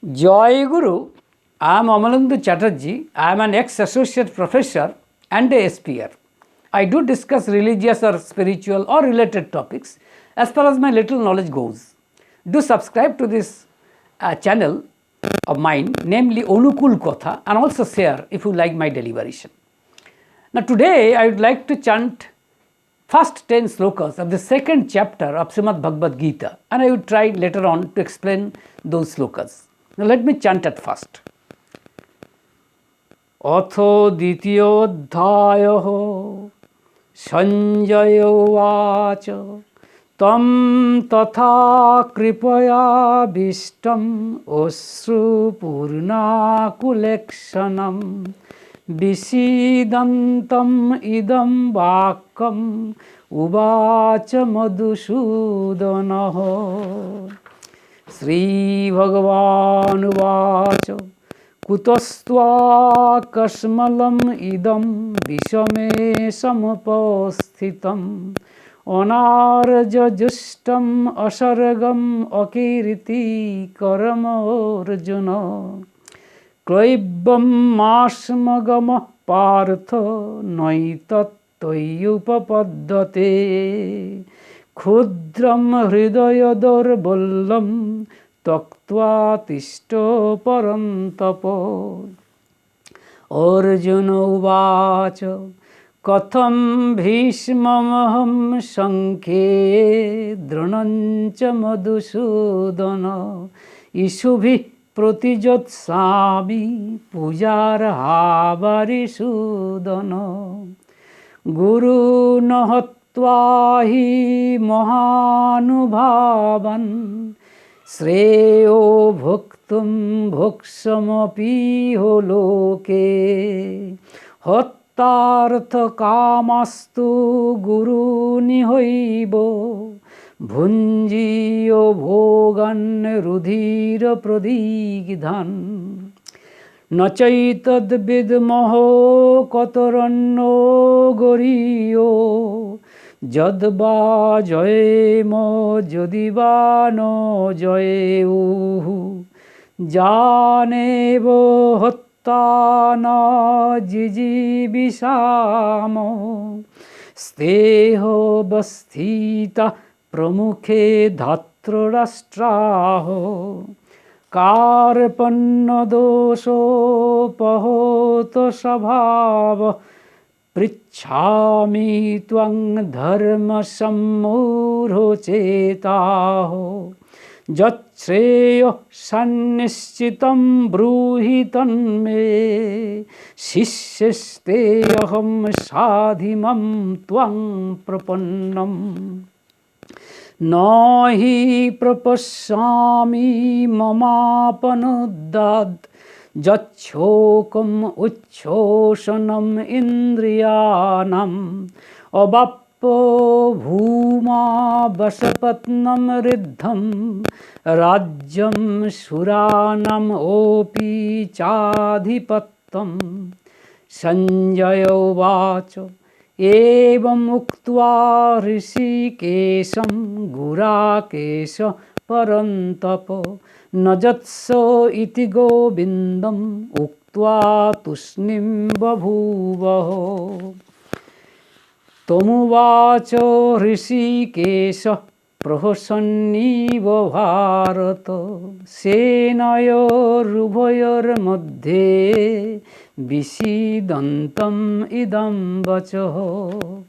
Jai Guru, I am Amalendu Chatterjee. I am an ex-associate professor and a SPR. I do discuss religious or spiritual or related topics as far as my little knowledge goes. Do subscribe to this channel of mine, namely Anukul Kotha, and also share if you like my deliberation. Now today I would like to chant first 10 slokas of the second chapter of Srimad Bhagavad Gita, and I will try later on to explain those slokas. Now let me chant at first. Atho ditiyodhayaho Sanjaya vacha tam tatha kripaya bishtam osru purna kulekshanam Visidantam idam vakam uvacha madhusudanaho Sri Bhagavan uvacha kutastva kasmalam idam vishame samapasthitam anarja justam asargam akiriti karamorjuna Klaibam masmagama partha naitattayupapaddate Khudram hridayadorballam taktva tishto parantapo Arjuna uvacha katham bhishmamaham sankhe dranancha madhusudana Ishubhi Pratijotsami pujar havari sudana Guru nahatvahi mahanubhavan Sreyo bhuktum bhukshamapi holoke Hattartha kamastu guru nihoibo Bhunjiyo bhogan rudhira pradigdhan Nachaitad vidmaho kataranno goriyo Jadba jayemo jadiba no jayehu Janevo hattana jijibishamo Steho basthita Pramukhe dhatra rastraho Karpanna dosho pahoto sabhava Prichhami tvang dharma sammurho chetaho Jatshreyo sannischitam bruhitan me Shishyeste aham sadhimam tvang prapannam Nahi prapasyami mamapanuddad Jachokam uchchoshanam indriyanam Abappo bhuma vasapatnam riddham Rajyam suranam opi chadhipattam Sanjaya uvacha Evam uktva rishikesham gurakesha parantapo najatso iti gobindam uktva tusnim babhuvaho Tomuvacho rishikesha prahosanniva bharata senayor ubhayor madhye Visidantam idam vachaho.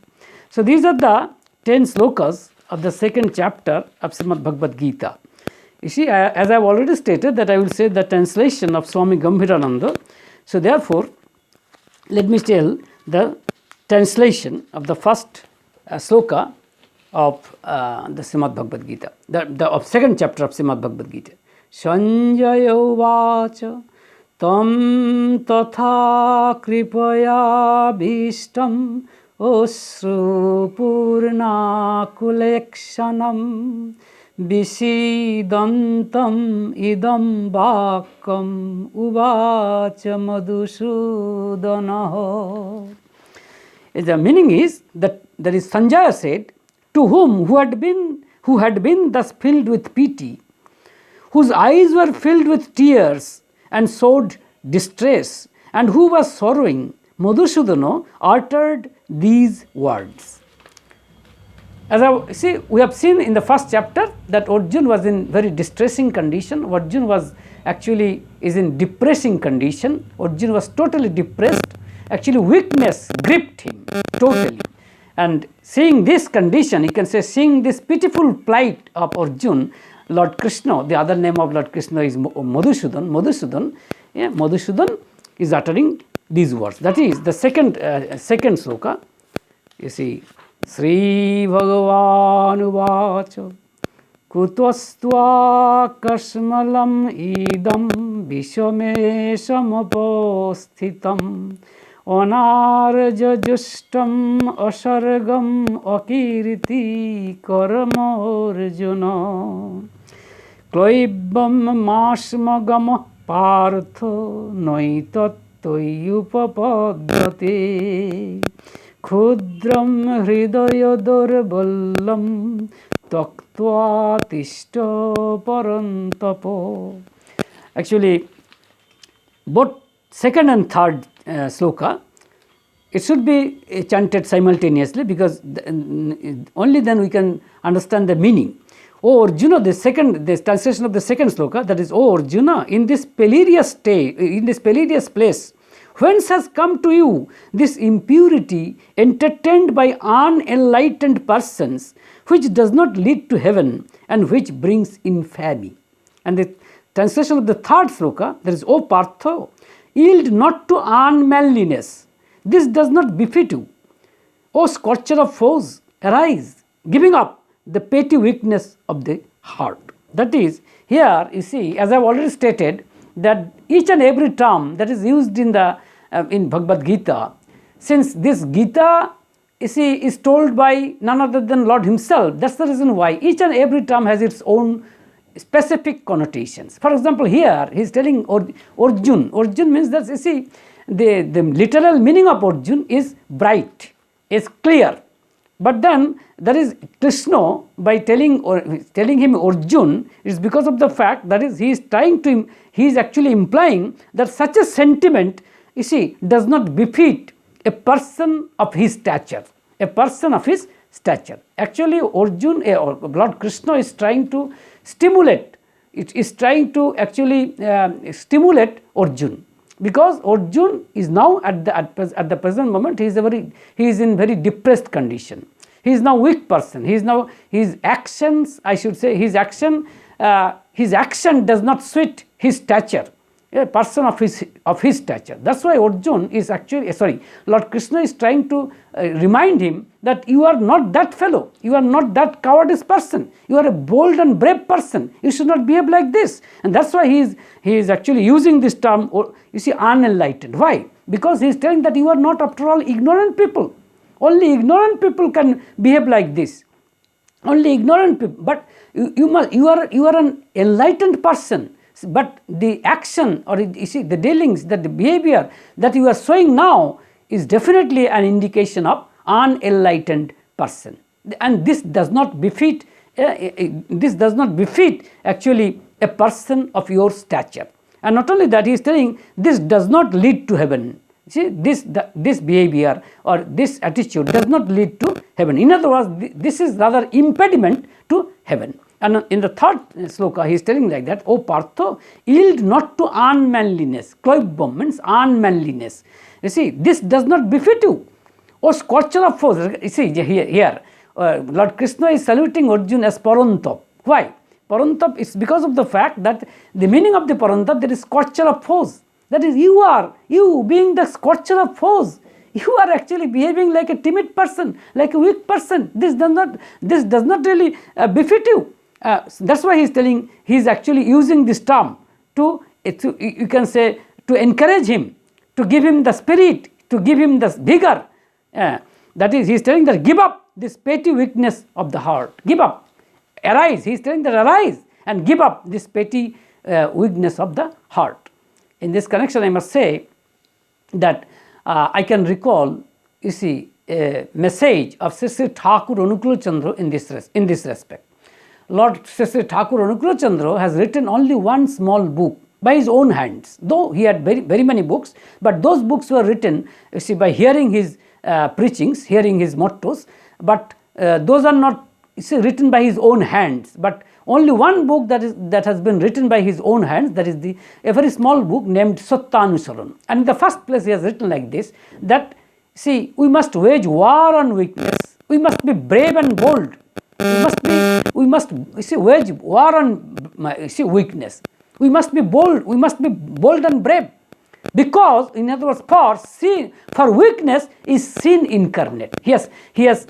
So these are the 10 slokas of the second chapter of Srimad Bhagavad Gita. You see, as I have already stated that I will say the translation of Swami Gambhirananda. So therefore, let me tell the translation of the first sloka of the Srimad Bhagavad Gita, of second chapter of Srimad Bhagavad Gita. Sanjaya vacha Tam tatha kripaya bhishtam osru purna kulekshanam Visidantam idam vakam uvacha madhusudanaho. The meaning is that there is Sanjaya said, to whom who had been thus filled with pity, whose eyes were filled with tears and showed distress, and who was sorrowing, Madhusudana uttered these words. We have seen in the first chapter that Arjuna was in very distressing condition. Arjuna was actually is in depressing condition. Arjuna was totally depressed. Actually, weakness gripped him totally. And seeing this condition, you can say, seeing this pitiful plight of Arjuna, Lord Krishna, the other name of Lord Krishna is Madhusudan. Madhusudan is uttering these words. That is the second sloka. You see, Sri Bhagavan Uvacha Kutostua Kasmalam Idam Vishwamesham Apossthitam Anarjajustam Asargam Akiriti Karamorjuna Kloibam Masmagam Partho Noitattoyupapaddhate Khudram Hridaya Durballam Taktva Tishta Parantapo. Actually, both second and third sloka, it should be chanted simultaneously, because only then we can understand the meaning. O Arjuna, the translation of the second sloka, that is, O Arjuna, in this perilous place, whence has come to you this impurity entertained by unenlightened persons, which does not lead to heaven and which brings infamy? And the translation of the third sloka, that is, O Partho, yield not to unmanliness. This does not befit you. O scorcher of foes, arise, giving up the petty weakness of the heart. That is, here you see, as I have already stated, that each and every term that is used in Bhagavad Gita, since this Gita, you see, is told by none other than Lord Himself, that's the reason why each and every term has its own specific connotations. For example, here he is telling Arjun. Arjun means that, you see, the literal meaning of Arjun is bright, is clear. But then there is Krishna, by telling him Arjun, it is because of the fact that he is actually implying that such a sentiment, you see, does not befit a person of his stature. A person of his stature. Actually, Arjun, or Lord Krishna, is trying to stimulate. It is trying to actually stimulate Arjun, because Arjun is now at the present moment he is in very depressed condition. He is now weak person. He is now, his actions, I should say, his action does not suit his stature. A person of his stature. That's why Arjun is actually, Lord Krishna is trying to remind him that you are not that fellow, you are not that cowardice person, you are a bold and brave person, you should not behave like this. And that's why he is actually using this term, you see, unenlightened. Why? Because he is telling that you are not, after all, ignorant people. Only ignorant people can behave like this. Only ignorant people. But you are an enlightened person. But the action, or you see, the dealings, that the behavior that you are showing now is definitely an indication of unenlightened person. And this does not befit actually a person of your stature. And not only that, he is telling this does not lead to heaven. See, this behavior or this attitude does not lead to heaven. In other words, this is rather impediment to heaven. And in the third sloka, he is telling like that, O Partho, yield not to unmanliness. Kloibam means unmanliness. You see, this does not befit you. O scorcher of foes. You see, here Lord Krishna is saluting Arjuna as Parantap. Why? Parantap is because of the fact that the meaning of the Parantap, there is scorcher of foes. That is, you being the scorcher of foes, you are actually behaving like a timid person, like a weak person. This does not really befit you. That's why he is telling, he is actually using this term to you can say, to encourage him, to give him the spirit, to give him the vigor. That is, he is telling that give up this petty weakness of the heart. Give up. Arise. He is telling that arise and give up this petty weakness of the heart. In this connection, I must say that I can recall, you see, a message of Sri Thakur Anukul Chandra in this respect. Lord Sri Thakur Anukul Chandra has written only one small book by his own hands, though he had very many books, but those books were written, you see, by hearing his preachings, hearing his mottos, but those are not, you see, written by his own hands, but only one book that has been written by his own hands, that is a very small book named Sattanusaran. And in the first place he has written like this, that, see, we must wage war on weakness, we must be brave and bold, we must see, wage war on weakness. We must be bold and brave, because, in other words, for weakness is sin incarnate. He has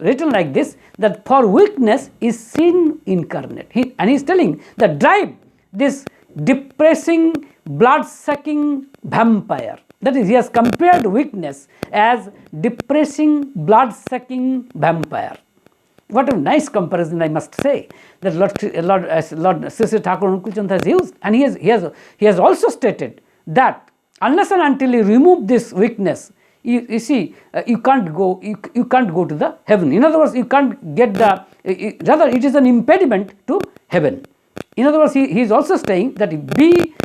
written like this, that for weakness is sin incarnate. And he is telling that drive this depressing, blood-sucking vampire. That is, he has compared weakness as depressing, blood-sucking vampire. What a nice comparison, I must say, that Lord Sri Sri Thakur Anukul Chandra has used. And he has also stated that unless and until you remove this weakness, you see, you can't go to the heaven. In other words, you can't get rather it is an impediment to heaven. In other words, he is also saying that be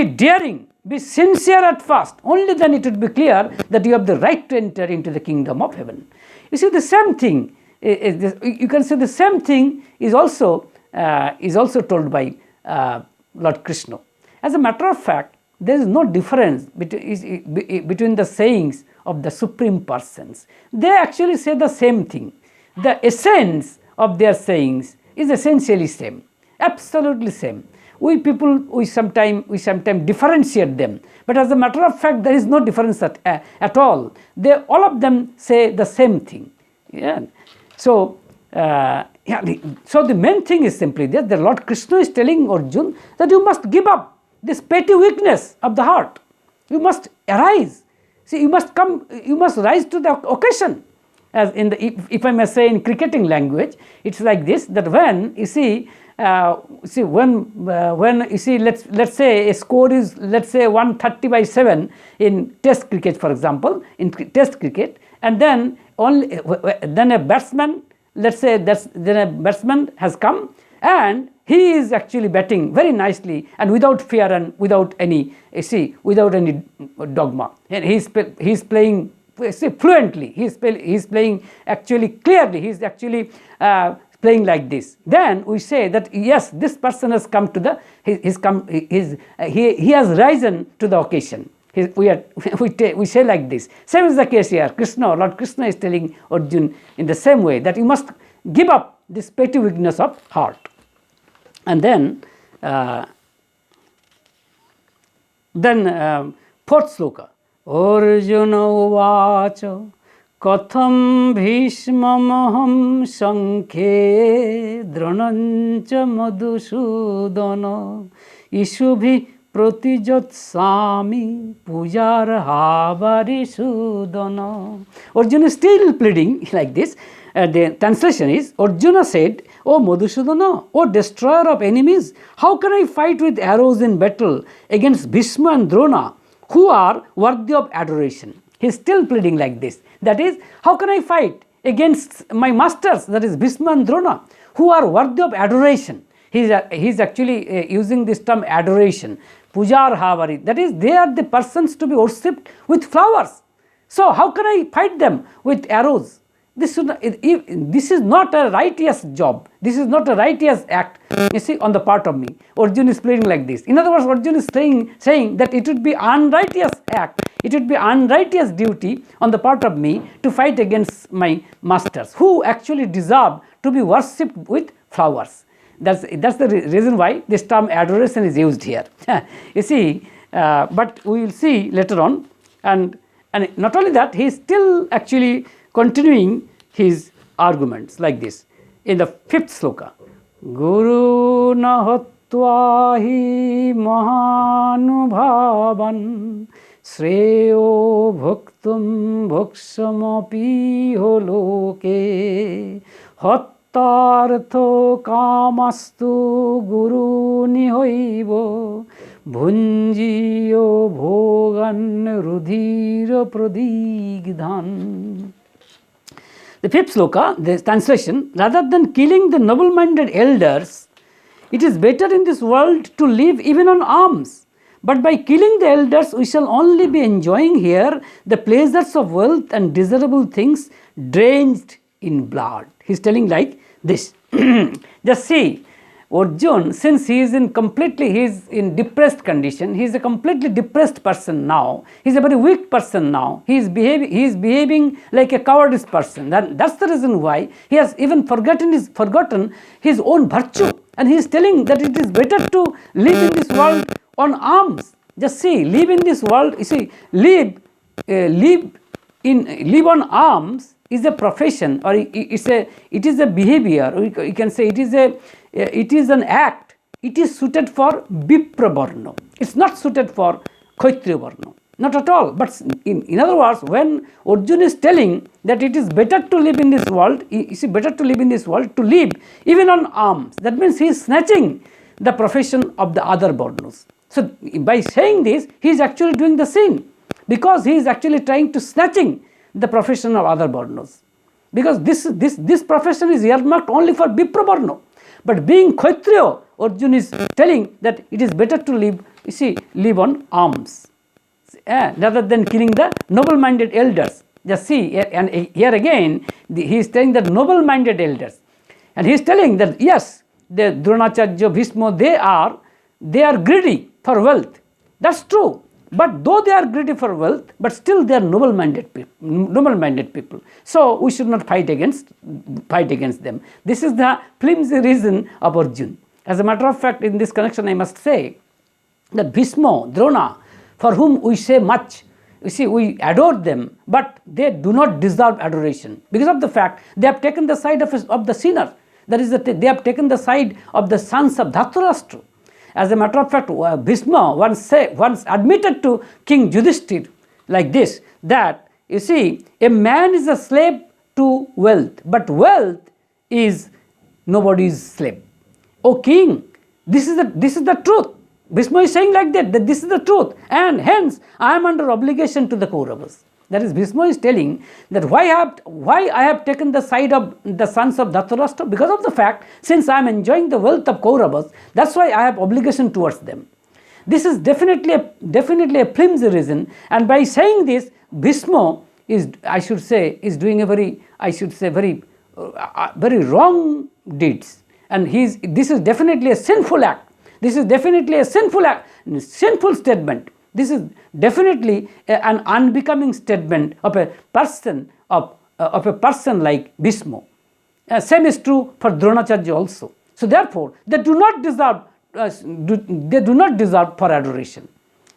daring, be sincere at first, only then it would be clear that you have the right to enter into the kingdom of heaven. You see, the same thing, you can say the same thing is also told by Lord Krishna. As a matter of fact, there is no difference between the sayings of the Supreme Persons. They actually say the same thing. The essence of their sayings is essentially same, absolutely same. We people, we sometimes differentiate them, but as a matter of fact, there is no difference at all. All of them say the same thing. Yeah. So the main thing is simply that the Lord Krishna is telling Arjuna that you must give up this petty weakness of the heart. You must arise. See, you must rise to the occasion. As in if I may say in cricketing language, it's like this, that when you see, when you see, let's say a score is, let's say 130/7 in Test cricket, for example, in Test cricket, and then a batsman, let's say then a batsman has come and he is actually batting very nicely and without fear and without any dogma, and he's playing fluently, he's playing actually clearly, he's actually playing like this. Then we say that yes, this person has come to he has risen to the occasion. We say like this. Same is the case here. Lord Krishna is telling Arjuna in the same way that you must give up this petty weakness of heart. And then fourth sloka. Arjuna uvacha katham bhishmamaham sankhe dranancha madhusudana ishubhi pratijat sami pujar havari sudana. Arjuna is still pleading like this. The translation is, Arjuna said, O Madhusudana, O destroyer of enemies, how can I fight with arrows in battle against Bhishma and Drona, who are worthy of adoration? He is still pleading like this. That is, how can I fight against my masters, that is Bhishma and Drona, who are worthy of adoration? He is actually using this term adoration. Pujar havari, that is, they are the persons to be worshipped with flowers. So how can I fight them with arrows? This is not a righteous job. This is not a righteous act, you see, on the part of me. Arjuna is pleading like this. In other words, Arjuna is saying that it would be unrighteous act, it would be unrighteous duty on the part of me to fight against my masters, who actually deserve to be worshipped with flowers. That's the reason why this term adoration is used here. You see, but we will see later on. And not only that, he is still actually continuing his arguments like this in the fifth sloka. Guru nahatva hi mahanubhavan shreyo bhaktum bhakshamapi holoke hattartho kamastu guru nihoivo bhunjiyo bhogan rudhira pradigdhan. The fifth sloka, the translation, rather than killing the noble-minded elders, it is better in this world to live even on alms. But by killing the elders, we shall only be enjoying here the pleasures of wealth and desirable things drenched in blood. He is telling like this. Just see, Arjun, since he is in depressed condition, he is a completely depressed person now. He is a very weak person now. He is behaving like a cowardice person. That's the reason why he has even forgotten his own virtue. And he is telling that it is better to live in this world on alms. Just see, live in this world. You see, live on alms is a profession, or it is a behavior. Or you can say it is an act. It is suited for Vipra Varna. It's not suited for Kshatriya Varna. Not at all. But in other words, when Arjuna is telling that it is better to live in this world, better to live in this world, to live even on alms, that means he is snatching the profession of the other Varnas. So by saying this, he is actually doing the sin, because he is actually trying to snatching the profession of other Varnas. Because this profession is earmarked only for Vipra Varna. But being Kshatriya, Arjuna is telling that it is better to live on alms, rather than killing the noble-minded elders. Just see, and here again, he is telling that noble-minded elders. And he is telling that yes, the Dronacharya, Bhishma, they are greedy for wealth. That's true. But though they are greedy for wealth, but still they are noble-minded people. So we should not fight against them. This is the flimsy reason of Arjuna. As a matter of fact, in this connection, I must say that Bhishma, Drona, for whom we say much, we adore them, but they do not deserve adoration because of the fact they have taken the side of the sinner. That is, they have taken the side of the sons of Dhritarashtra. As a matter of fact, Bhishma once admitted to King Yudhishthir like this, that a man is a slave to wealth, but wealth is nobody's slave. O king, this is the truth. Bhishma is saying like that this is the truth, and hence I am under obligation to the Kauravas. That is, Bhishma is telling that why I have taken the side of the sons of Dhritarashtra, because of the fact, since I am enjoying the wealth of Kauravas, that's why I have obligation towards them. This is definitely a flimsy reason, and by saying this, Bhishma is doing a very wrong deeds, and this is definitely a sinful act. This is definitely a sinful statement. This is definitely an unbecoming statement of a person like Bhishma. Same is true for Dronacharya also. So therefore, they do not deserve for adoration.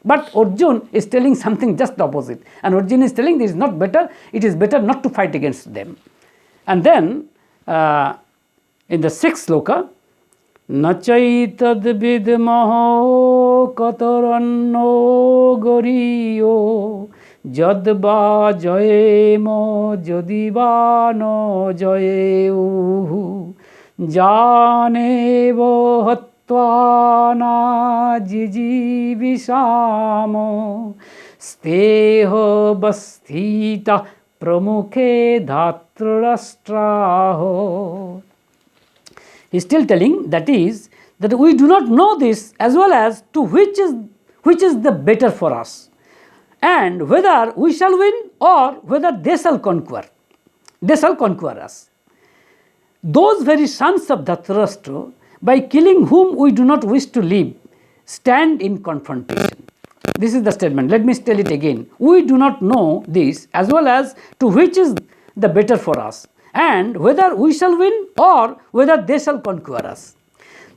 But Arjuna is telling something just opposite, and Arjuna is telling this is not better. It is better not to fight against them. And then in the sixth sloka, Nachaitad vidmaho kataranno goriyo jadba jayemo jadiba no jayeuhu janevo hatvana jijivishamo steho basthita pramukhe dhatrashtraho. He is still telling that we do not know this, as well as to which is the better for us, and whether we shall win or whether they shall conquer us. Those very sons of Dhritarashtra, by killing whom we do not wish to live, stand in confrontation. This is the statement. Let me tell it again. We do not know this, as well as to which is the better for us, and whether we shall win or whether they shall conquer us.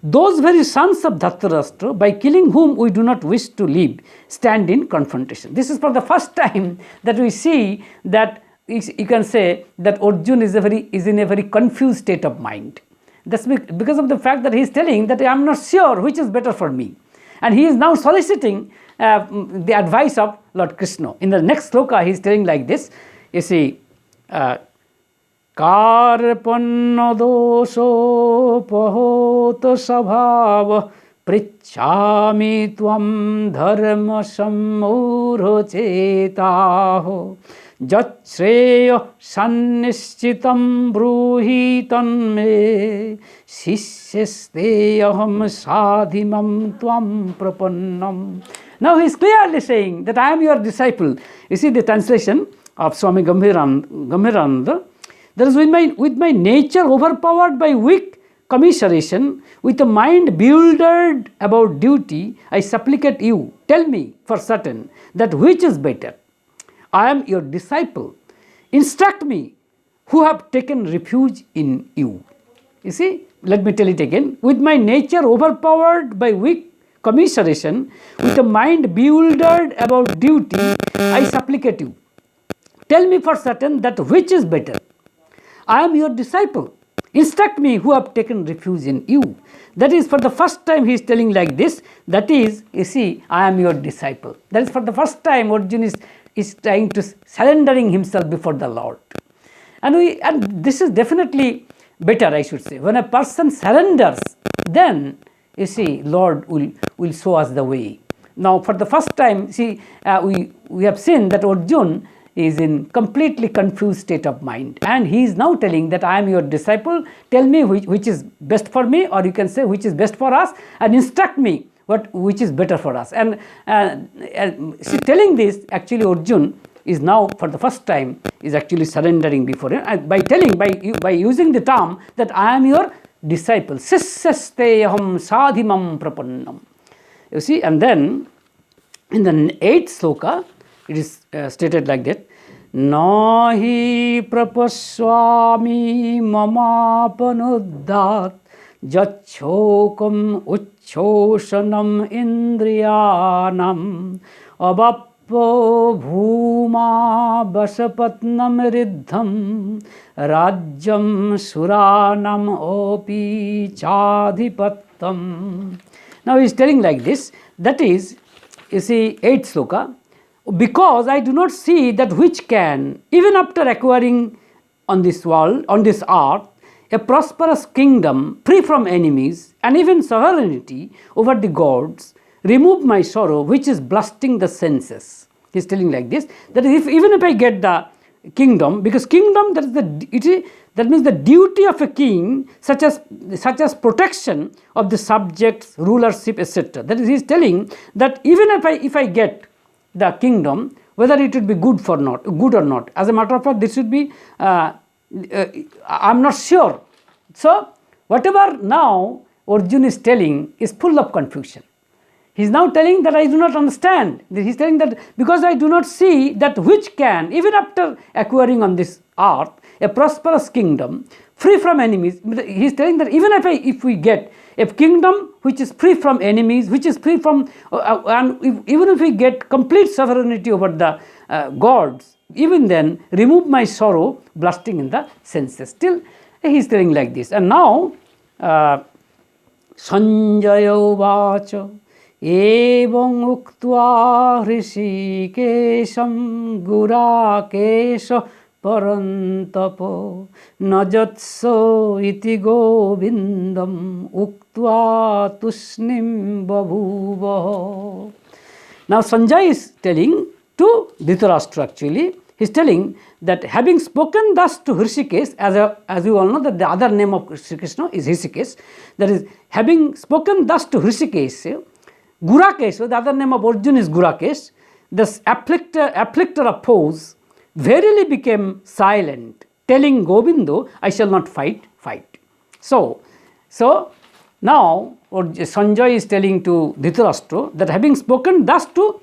Those very sons of Dhritarashtra, by killing whom we do not wish to live, stand in confrontation. This is for the first time that we see that you can say that Arjuna is in a very confused state of mind. That's because of the fact that he is telling that I am not sure which is better for me. And he is now soliciting the advice of Lord Krishna. In the next sloka, he is telling like this, Karpanna dosho pahoto sabhava prichhami tvam dharma sammurho chetaho Jat Shreya Sannischitam Bruhi Tanme Shishyasteyaham Sadhimam Tvam Prapannam. Now he is clearly saying that I am your disciple. You see the translation of Swami Gambhirananda. That is, with my nature overpowered by weak commiseration, with a mind bewildered about duty, I supplicate you, tell me for certain that which is better. I am your disciple. Instruct me, who have taken refuge in you. You see, let me tell it again. With my nature overpowered by weak commiseration, with a mind bewildered about duty, I supplicate you. Tell me for certain that which is better. I am your disciple. Instruct me, who have taken refuge in you. That is, for the first time he is telling like this. That is, you see, I am your disciple. That is, for the first time Arjuna is trying to surrendering himself before the Lord. And this is definitely better, I should say. When a person surrenders, then you see, Lord will show us the way. Now, for the first time, see, we have seen that Arjuna is in completely confused state of mind, and he is now telling that I am your disciple. Tell me which is best for me, or you can say which is best for us, and instruct me which is better for us. And see, telling this, actually Arjuna is now for the first time is actually surrendering before him, and by using the term that I am your disciple. Sisasteham sadhimam prapannam. You see, and then in the 8th sloka, it is stated like that. Nahi prapaswami mamapanuddat jachokam uchchoshanam indriyanam abappo bhuma basapatnam riddham rajyam suranam opi chadhipattam. Now he is telling like this. That is, you see, 8th sloka. Because I do not see that which can, even after acquiring on this world, on this earth, a prosperous kingdom free from enemies and even sovereignty over the gods, remove my sorrow which is blasting the senses. He is telling like this, that even if I get the kingdom, because kingdom, that means the duty of a king, such as protection of the subjects, rulership, etc. That is, he is telling that even if I get the kingdom, whether it would be good or not. As a matter of fact, this should be, I am not sure. So, whatever now Arjuna is telling is full of confusion. He is now telling that I do not understand. He is telling that because I do not see that which can, even after acquiring on this earth, a prosperous kingdom, free from enemies. He is telling that even if we get a kingdom which is free from enemies, which is free from, and even if we get complete sovereignty over the gods, even then remove my sorrow blasting in the senses. Still he is telling like this. And now Sanjaya vacha evang uktva hrishikesham gurakesha parantapo najatso iti govindam uktva tusnim babhuva. Now Sanjay is telling to Dhritarashtra, actually he is telling that having spoken thus to Hrishikesh, as you all know that the other name of Sri Krishna is Hrishikesh, that is, having spoken thus to Hrishikesh, Gurakesh, the other name of Arjuna is Gurakesh, this afflictor of foes, verily became silent, telling Govinda, I shall not fight. So now Sanjay is telling to Dhritarashtra that having spoken thus to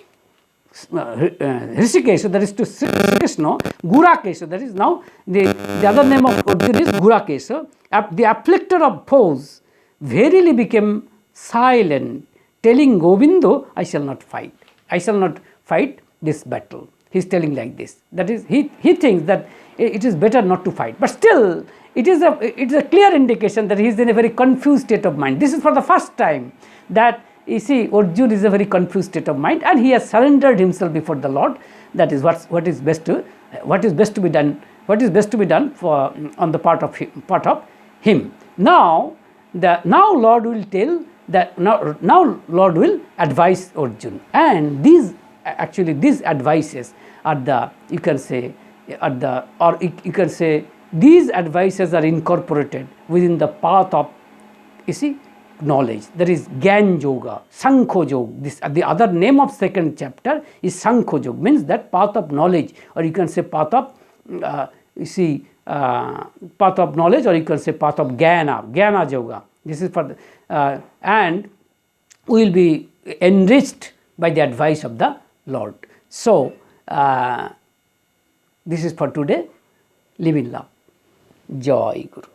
Hrishikesh, that is to Sri Krishna, Gurakesh, that is now the other name of Arjuna is Gurakesh, the afflictor of foes, verily became silent, telling Govinda, I shall not fight this battle. He is telling like this. That is, he thinks that it is better not to fight. But still, it is a clear indication that he is in a very confused state of mind. This is for the first time that you see Arjuna is a very confused state of mind, and he has surrendered himself before the Lord. That is what is best to be done for on the part of him. Now Lord will tell that now Lord will advise Arjuna, and these advices are the, you can say, at the, or you can say these advices are incorporated within the path of, you see, knowledge. That is Gyan Yoga, Sankho Yoga. This the other name of second chapter is Sankho Yoga, means that path of knowledge, or you can say path of path of knowledge, or you can say path of Jnana Yoga. This is for the, and we will be enriched by the advice of the Lord. So this is for today. Live in love. Jai Guru.